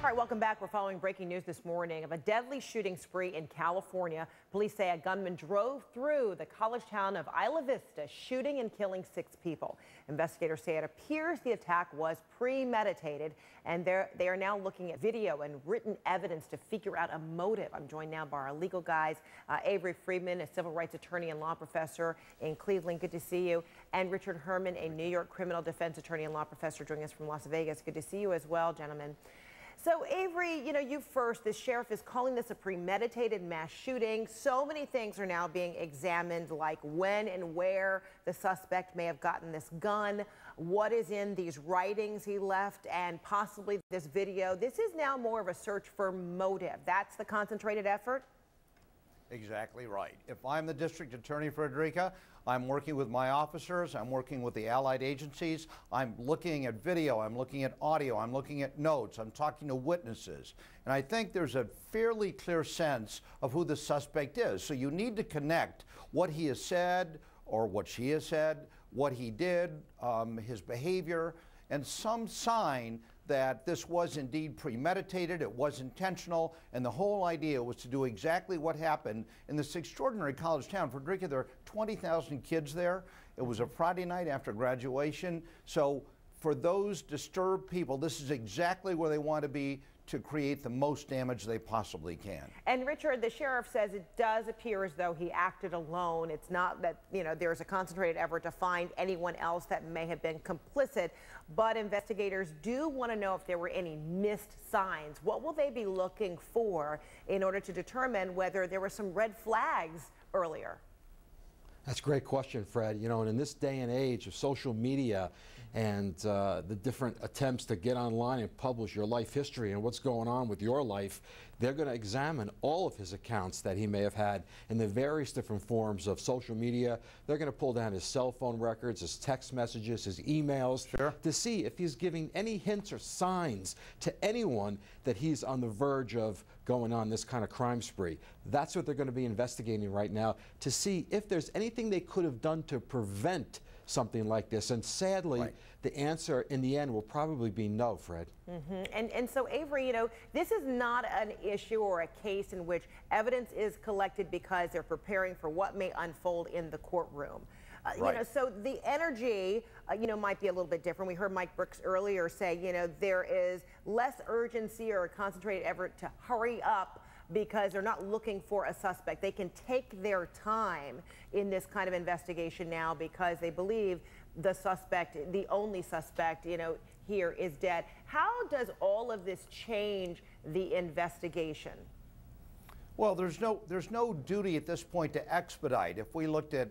All right, welcome back. We're following breaking news this morning of a deadly shooting spree in California. Police say a gunman drove through the college town of Isla Vista, shooting and killing 6 people. Investigators say it appears the attack was premeditated, and they are now looking at video and written evidence to figure out a motive. I'm joined now by our legal guys, Avery Friedman, a civil rights attorney and law professor in Cleveland. Good to see you. And Richard Herman, a New York criminal defense attorney and law professor, joining us from Las Vegas. Good to see you as well, gentlemen. So, Avery, you first. The sheriff is calling this a premeditated mass shooting. So many things are now being examined, like when and where the suspect may have gotten this gun, what is in these writings he left, and possibly this video. This is now more of a search for motive. That's the concentrated effort? Exactly right. If I'm the district attorney, Frederica, I'm working with my officers, I'm working with the allied agencies, I'm looking at video, I'm looking at audio, I'm looking at notes, I'm talking to witnesses. And I think there's a fairly clear sense of who the suspect is. So you need to connect what he has said or what she has said, what he did, his behavior, and some sign that this was indeed premeditated, it was intentional, and the whole idea was to do exactly what happened in this extraordinary college town. Frederica, there are 20,000 kids there. It was a Friday night after graduation. So for those disturbed people, this is exactly where they want to be to create the most damage they possibly can. And Richard, the sheriff says it does appear as though he acted alone. It's not that, there's a concentrated effort to find anyone else that may have been complicit, but investigators do want to know if there were any missed signs. What will they be looking for in order to determine whether there were some red flags earlier? That's a great question, Fred. And in this day and age of social media and the different attempts to get online and publish your life history and what's going on with your life, they're going to examine all of his accounts that he may have had in the various different forms of social media. They're going to pull down his cell phone records, his text messages, his emails, to see if he's giving any hints or signs to anyone that he's on the verge of going on this kind of crime spree. That's what they're going to be investigating right now, to see if there's anything they could have done to prevent something like this. And sadly, the answer in the end will probably be no, Fred. And so, Avery, this is not an issue or a case in which evidence is collected because they're preparing for what may unfold in the courtroom. So the energy, might be a little bit different. We heard Mike Brooks earlier say, there is less urgency or a concentrated effort to hurry up because they're not looking for a suspect. They can take their time in this kind of investigation now because they believe the suspect, the only suspect, here is dead. How does all of this change the investigation? Well, there's no duty at this point to expedite. If we looked at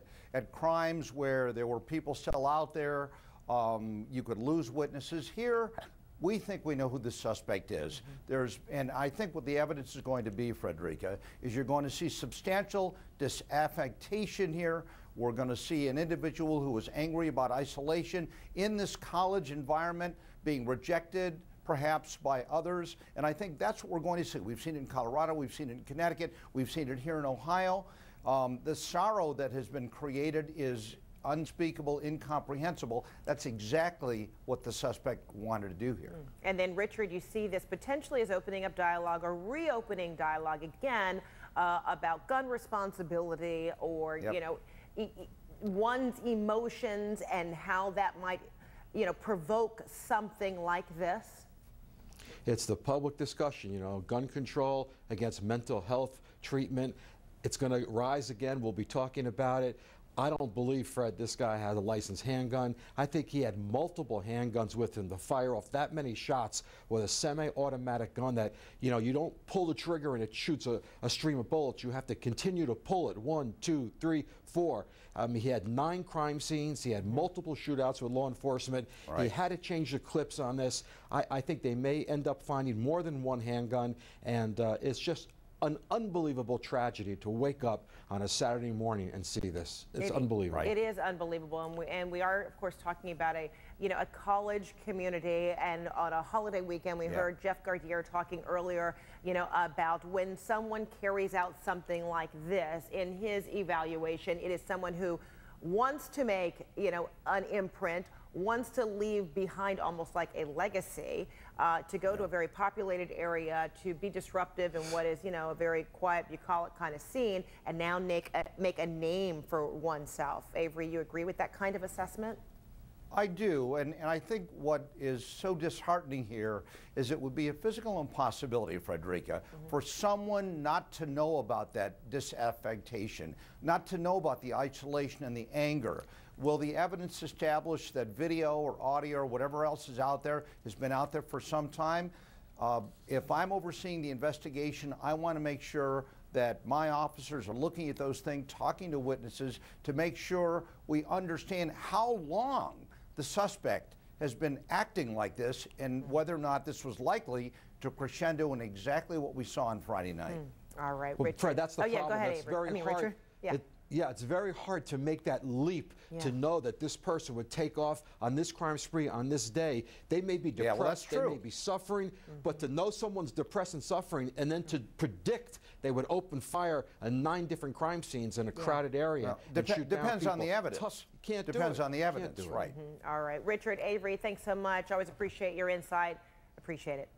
crimes where there were people still out there, you could lose witnesses. Here, we think we know who the suspect is. And I think what the evidence is going to be, Frederica, is you're going to see substantial disaffection here. We're going to see an individual who was angry about isolation in this college environment, being rejected perhaps by others. And I think that's what we're going to see. We've seen it in Colorado, we've seen it in Connecticut, we've seen it here in Ohio. The sorrow that has been created is unspeakable, incomprehensible. That's exactly what the suspect wanted to do here. And then, Richard, you see this potentially as opening up dialogue or reopening dialogue again about gun responsibility or, one's emotions and how that might, provoke something like this. It's the public discussion, gun control against mental health treatment. It's going to rise again. We'll be talking about it. I don't believe, Fred, this guy had a licensed handgun. I think he had multiple handguns with him to fire off that many shots with a semi-automatic gun that, you don't pull the trigger and it shoots a stream of bullets. You have to continue to pull it. 1, 2, 3, 4. He had 9 crime scenes. He had multiple shootouts with law enforcement. He had to change the clips on this. I think they may end up finding more than one handgun, and it's just an unbelievable tragedy to wake up on a Saturday morning and see this. It's unbelievable. It is unbelievable, and we are, of course, talking about a college community, and on a holiday weekend, we heard Jeff Gardier talking earlier, about when someone carries out something like this. In his evaluation, it is someone who wants to make, an imprint, wants to leave behind almost like a legacy, to go to a very populated area, to be disruptive in what is, you know, a very quiet, you call it kind of scene, and now make a name for oneself. Avery, you agree with that kind of assessment? I do, and I think what is so disheartening here is it would be a physical impossibility, Frederica, for someone not to know about that disaffectation, not to know about the isolation and the anger. Will the evidence establish that video or audio or whatever else is out there has been out there for some time? If I'm overseeing the investigation, I want to make sure that my officers are looking at those things, talking to witnesses to make sure we understand how long the suspect has been acting like this and whether or not this was likely to crescendo in exactly what we saw on Friday night. All right, Well, Richard. Fred, that's the problem. Yeah, go ahead, That's Avery. very hard. Richard? Yeah. Yeah, it's very hard to make that leap to know that this person would take off on this crime spree on this day. They may be depressed, well, that's they true. may be suffering, but to know someone's depressed and suffering and then to predict they would open fire on 9 different crime scenes in a crowded area. Well, and shoot down depends on people. the evidence. Tough. Can't Depends do it. on the Can't evidence, do it. right. All right, Richard, Avery, thanks so much. Always appreciate your insight. Appreciate it.